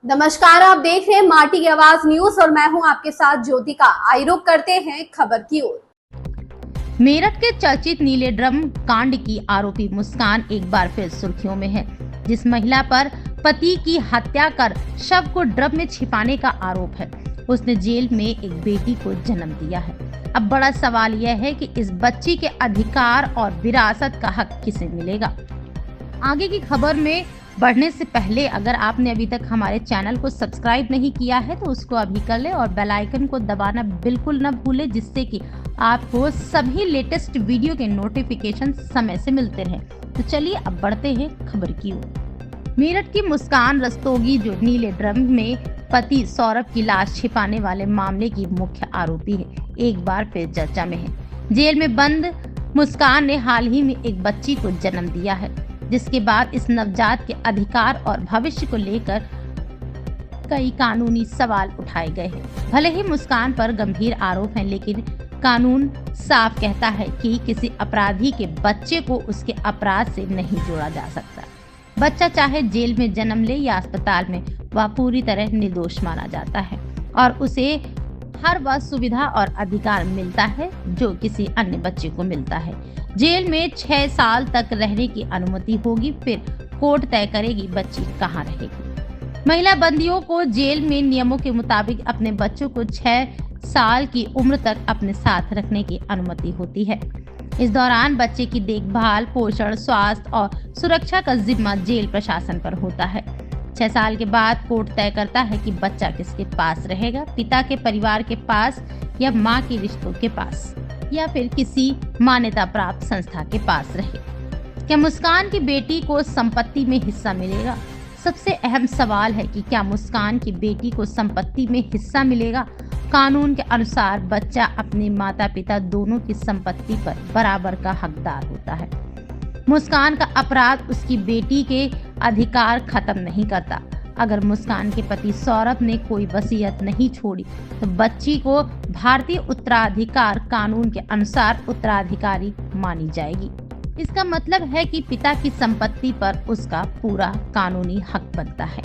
नमस्कार, आप देख रहे हैं माटी की आवाज न्यूज और मैं हूं आपके साथ ज्योतिका। आइए रुक करते हैं खबर की ओर। मेरठ के चर्चित नीले ड्रम कांड की आरोपी मुस्कान एक बार फिर सुर्खियों में है। जिस महिला पर पति की हत्या कर शव को ड्रम में छिपाने का आरोप है, उसने जेल में एक बेटी को जन्म दिया है। अब बड़ा सवाल यह है कि इस बच्ची के अधिकार और विरासत का हक किसे मिलेगा। आगे की खबर में बढ़ने से पहले अगर आपने अभी तक हमारे चैनल को सब्सक्राइब नहीं किया है तो उसको अभी कर ले और बेल आइकन को दबाना बिल्कुल न भूले, जिससे कि आपको सभी लेटेस्ट वीडियो के नोटिफिकेशन समय से मिलते रहे। तो चलिए अब बढ़ते हैं खबर की ओर। मेरठ की मुस्कान रस्तोगी, जो नीले ड्रम में पति सौरभ की लाश छिपाने वाले मामले की मुख्य आरोपी है, एक बार फिर चर्चा में है। जेल में बंद मुस्कान ने हाल ही में एक बच्ची को जन्म दिया है, जिसके बाद इस नवजात के अधिकार और भविष्य को लेकर कई कानूनी सवाल उठाए गए हैं। भले ही मुस्कान पर गंभीर आरोप हैं, लेकिन कानून साफ कहता है कि किसी अपराधी के बच्चे को उसके अपराध से नहीं जोड़ा जा सकता। बच्चा चाहे जेल में जन्म ले या अस्पताल में, वह पूरी तरह निर्दोष माना जाता है और उसे हर वह सुविधा और अधिकार मिलता है जो किसी अन्य बच्चे को मिलता है। जेल में 6 साल तक रहने की अनुमति होगी, फिर कोर्ट तय करेगी बच्ची कहाँ रहेगी। महिला बंदियों को जेल में नियमों के मुताबिक अपने बच्चों को 6 साल की उम्र तक अपने साथ रखने की अनुमति होती है। इस दौरान बच्चे की देखभाल, पोषण, स्वास्थ्य और सुरक्षा का जिम्मा जेल प्रशासन पर होता है। 6 साल के बाद कोर्ट तय करता है कि बच्चा किसके पास रहेगा, पिता के परिवार के पास या माँ के रिश्तों के पास, या फिर किसी मान्यता प्राप्त संस्था के पास रहे। क्या मुस्कान की बेटी को संपत्ति में हिस्सा मिलेगा? सबसे अहम सवाल है कि क्या मुस्कान की बेटी को संपत्ति में हिस्सा मिलेगा? कानून के अनुसार बच्चा अपने माता पिता दोनों की संपत्ति पर बराबर का हकदार होता है। मुस्कान का अपराध उसकी बेटी के अधिकार खत्म नहीं करता। अगर मुस्कान के पति सौरभ ने कोई वसीयत नहीं छोड़ी तो बच्ची को भारतीय उत्तराधिकार कानून के अनुसार उत्तराधिकारी मानी जाएगी। इसका मतलब है कि पिता की संपत्ति पर उसका पूरा कानूनी हक बनता है।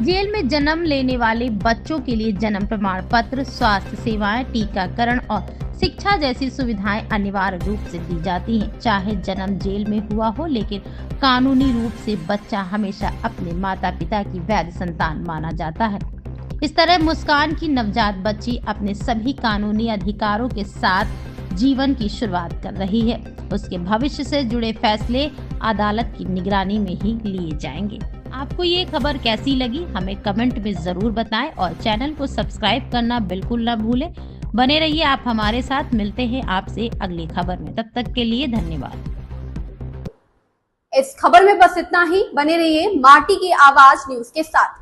जेल में जन्म लेने वाले बच्चों के लिए जन्म प्रमाण पत्र, स्वास्थ्य सेवाएं, टीकाकरण और शिक्षा जैसी सुविधाएं अनिवार्य रूप से दी जाती हैं। चाहे जन्म जेल में हुआ हो, लेकिन कानूनी रूप से बच्चा हमेशा अपने माता पिता की वैध संतान माना जाता है। इस तरह मुस्कान की नवजात बच्ची अपने सभी कानूनी अधिकारों के साथ जीवन की शुरुआत कर रही है। उसके भविष्य से जुड़े फैसले अदालत की निगरानी में ही लिए जाएंगे। आपको ये खबर कैसी लगी हमें कमेंट में जरूर बताएं और चैनल को सब्सक्राइब करना बिल्कुल न भूलें। बने रहिए आप हमारे साथ। मिलते हैं आपसे अगली खबर में, तब तक के लिए धन्यवाद। इस खबर में बस इतना ही। बने रहिए माटी की आवाज न्यूज के साथ।